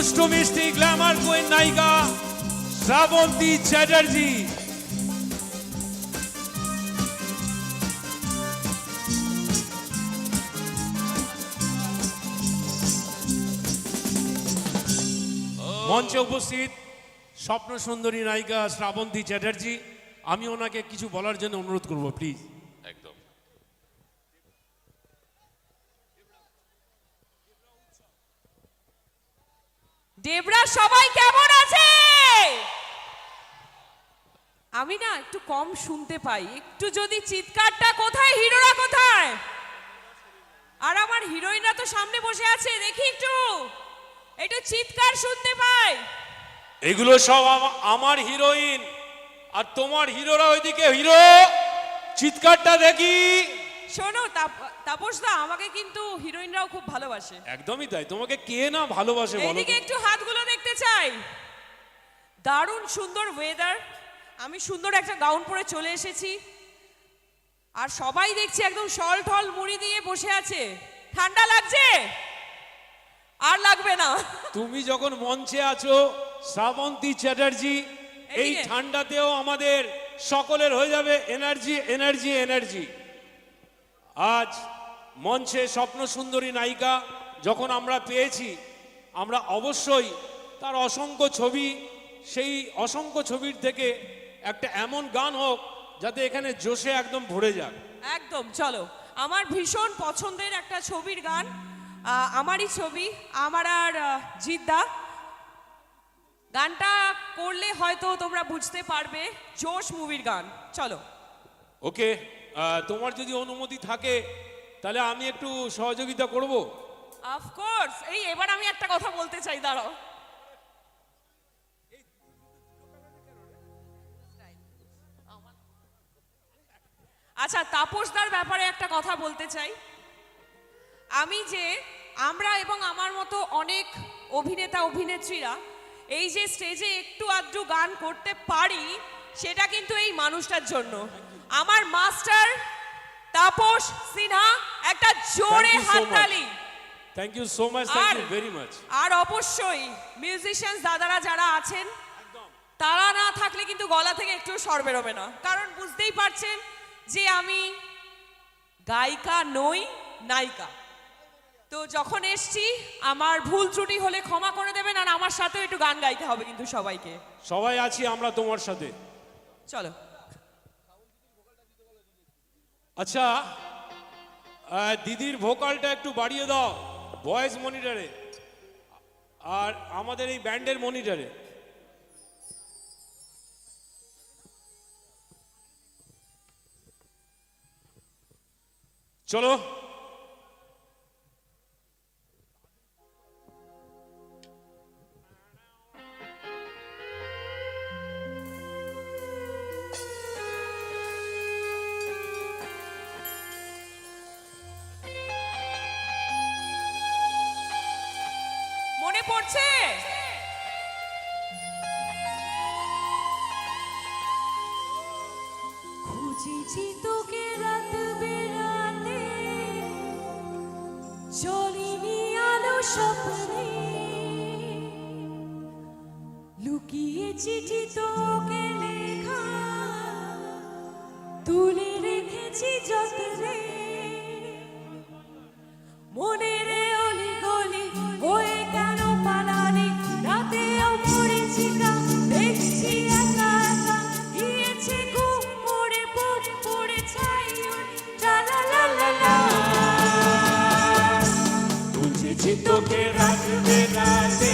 দুষ্টু মিষ্টি Glamour queen নায়িকা শ্রাবন্তী চ্যাটার্জি। মঞ্চে উপস্থিত স্বপ্ন সুন্দরী নায়িকা শ্রাবন্তী চ্যাটার্জি, আমি ওনাকে কিছু বলার জন্য অনুরোধ করব, প্লিজ। একদম। দেবরা সবাই কেমন আছে? আমি না একটু কম শুনতে পাই, একটু যদি চিৎকারটা, কোথায় হিরোরা কোথায়? আর আমার হিরোইনরা তো সামনে বসে আছে, দেখি একটু একটু চিৎকার শুনতে পাই। এগুলো সব আমার হিরোইন, আর তোমার হিরোরা ওইদিকে। হিরো, চিৎকারটা দেখি। শোনো তাপস দা, আমাকে কিন্তু হিরোইনরাও খুব ভালোবাসে। একদমই তাই, তোমাকে কে না ভালোবাসে বলো। এইদিকে একটু হাতগুলো দেখতে চাই। দারুণ সুন্দর ওয়েদার, আমি সুন্দর একটা গাউন পরে চলে এসেছি, আর সবাই দেখছি একদম শল ঠল মুড়ি দিয়ে বসে আছে। ঠান্ডা লাগছে? আর লাগবে না। তুমি যখন মঞ্চে আছো শ্রাবন্তী চ্যাটার্জি, এই ঠান্ডাতেও আমাদের সকলের হয়ে যাবে এনার্জি এনার্জি এনার্জি। আজ মঞ্চে স্বপ্ন সুন্দরী নায়িকা যখন আমরা পেয়েছি, আমরা অবশ্যই তার অসংখ্য ছবি, সেই অসংখ্য ছবির থেকে একটা এমন গান হোক যাতে এখানে জোশে একদম ভরে যাক। একদম, চলো। আমার ভীষণ পছন্দের একটা ছবির গান, আমারই ছবি, আমার আর জিদ্দা। গানটা করলে হয়তো তোমরা বুঝতে পারবে, জোশ মুভির গান। চলো। ওকে, তোমার যদি অনুমতি থাকে তাহলে আমি একটু সহযোগিতা করব। অফকোর্স। এই এবার আমি একটা কথা বলতে চাই, দাঁড়াও। আচ্ছা, তাপসদার ব্যাপারে একটা কথা বলতে চাই। আমরা এবং আমার মতো অনেক অভিনেতা অভিনেত্রীরা এই যে স্টেজে একটু আধটু গান করতে পারি, সেটা কিন্তু এই মানুষটার জন্য। আমার মাস্টার তাপস সিনহা, একটা জোরে হাততালি। Thank you so much, thank you very much. আর অবশ্যই মিউজিশিয়ানস দাদারা যারা আছেন, তারা না থাকলে কিন্তু গলা থেকে একটু স্বর বেরোবে না, কারণ বুঝতেই পারছেন যে আমি গায়িকা নই, নায়িকা। তো যখন এসছি, আমার ভুল ত্রুটি হলে ক্ষমা করে দেবেন, আর আমার সাথেও একটু গান গাইতে হবে কিন্তু সবাইকে। সবাই আছি আমরা তোমার সাথে। চলো। আচ্ছা, দিদির ভোকালটা একটু বাড়িয়ে দাও ভয়েস মনিটরে, আর আমাদের এই ব্যান্ডের মনিটরে। চলো। মনে পড়ছে? খুঁজেছি তোকে রাত বেড়াতে, চলিনি আলো স্বপ্নে, লুকিয়ে চিঠি তোকে লেখা, তুলে রেখেছি যত্নে, মনের অলি গলি হয়ে কেন পালালি, রাতেও মরেছি কাম, দেখছি একা একা, গিয়েছে ঘুম পড়ে, বুক পড়ে ছাই, লা লা লা লা লা। খুঁজেছি তোকে রাত বেড়াতে,